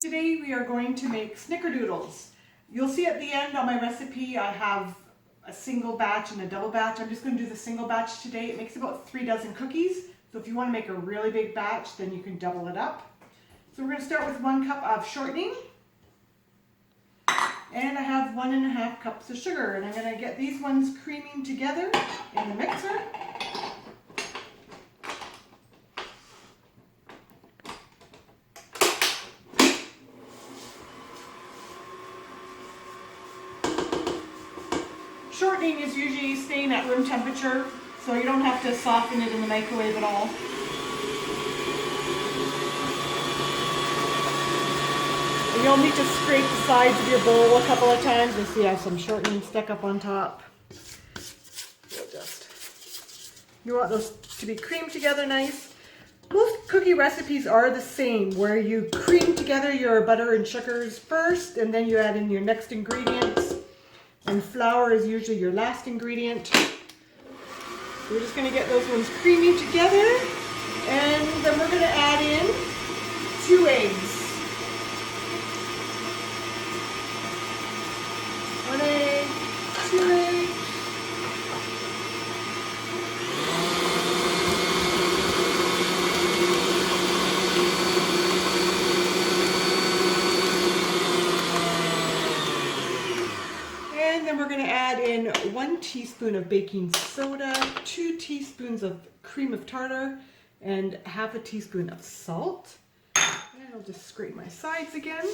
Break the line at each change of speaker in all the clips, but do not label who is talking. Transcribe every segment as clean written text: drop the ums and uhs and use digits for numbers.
Today we are going to make snickerdoodles. You'll see at the end on my recipe I have a single batch and a double batch. I'm just going to do the single batch today. It makes about 3 dozen cookies. So if you want to make a really big batch, then you can double it up. So we're going to start with 1 cup of shortening. And I have 1.5 cups of sugar. And I'm going to get these ones creaming together in the mixer. Shortening is usually staying at room temperature, so you don't have to soften it in the microwave at all. And you'll need to scrape the sides of your bowl a couple of times. You'll see I have some shortening stuck up on top. You want those to be creamed together nice. Most cookie recipes are the same, where you cream together your butter and sugars first, and then you add in your next ingredients. And flour is usually your last ingredient. So we're just going to get those ones creamy together, and then we're going to add in 2 eggs. 1 egg, 2 eggs. And then we're going to add in 1 teaspoon of baking soda, 2 teaspoons of cream of tartar, and 1/2 teaspoon of salt. And I'll just scrape my sides again.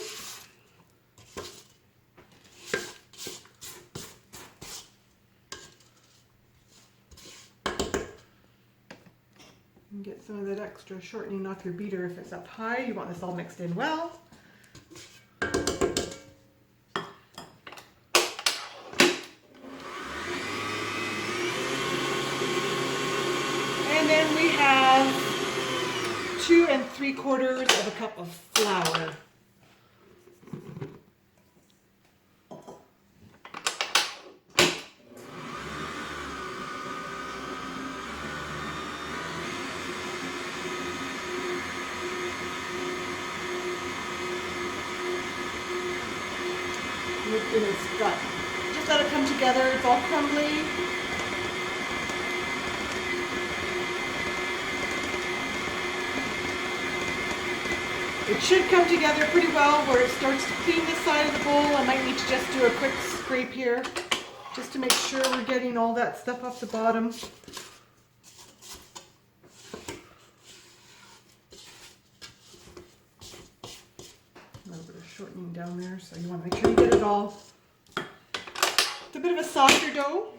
And get some of that extra shortening off your beater if it's up high. You want this all mixed in well. And then we have 2 3/4 cup of flour. It's got just got to come together. It's all crumbly. It should come together pretty well where it starts to clean the side of the bowl. I might need to just do a quick scrape here just to make sure we're getting all that stuff off the bottom. A little bit of shortening down there, so you want to make sure you get it all. It's a bit of a softer dough,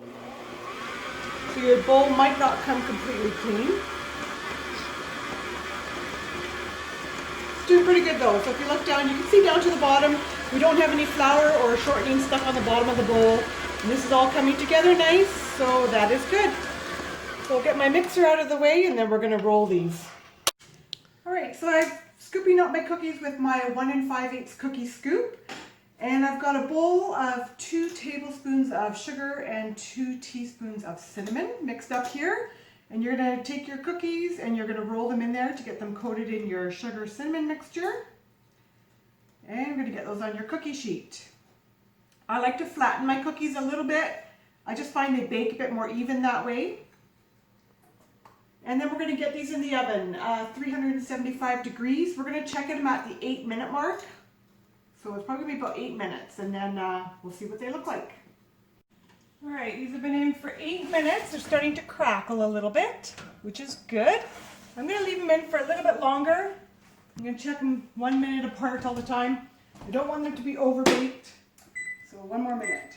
so your bowl might not come completely clean. Doing pretty good though. So if you look down, you can see down to the bottom, we don't have any flour or shortening stuck on the bottom of the bowl. And this is all coming together nice, so that is good. So I'll get my mixer out of the way and then we're going to roll these. Alright, so I'm scooping up my cookies with my 1 5/8 cookie scoop. And I've got a bowl of 2 tablespoons of sugar and 2 teaspoons of cinnamon mixed up here. And you're going to take your cookies and you're going to roll them in there to get them coated in your sugar cinnamon mixture. And you're going to get those on your cookie sheet. I like to flatten my cookies a little bit. I just find they bake a bit more even that way. And then we're going to get these in the oven, 375 degrees. We're going to check them at the 8-minute mark. So it's probably going to be about 8 minutes, and then we'll see what they look like. All right, these have been in for 8 minutes. They're starting to crackle a little bit, which is good. I'm going to leave them in for a little bit longer. I'm going to check them 1 minute apart all the time. I don't want them to be overbaked, so 1 more minute.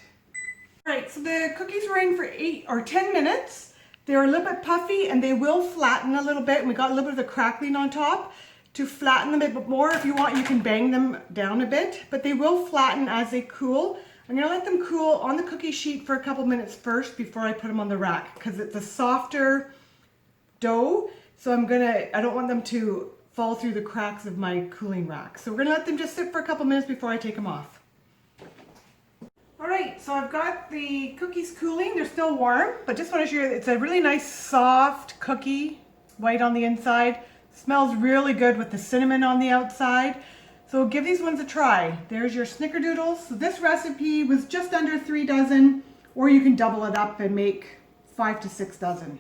All right, so the cookies were in for 8 or 10 minutes. They're a little bit puffy and they will flatten a little bit. And we got a little bit of the crackling on top. To flatten them a bit more, if you want, you can bang them down a bit, but they will flatten as they cool. I'm going to let them cool on the cookie sheet for a couple minutes first before I put them on the rack because it's a softer dough, so I don't want them to fall through the cracks of my cooling rack. So we're going to let them just sit for a couple minutes before I take them off. Alright, so I've got the cookies cooling. They're still warm, but just want to show you it's a really nice soft cookie, white on the inside. Smells really good with the cinnamon on the outside. So give these ones a try. There's your Snickerdoodles. So this recipe was just under 3 dozen, or you can double it up and make 5 to 6 dozen.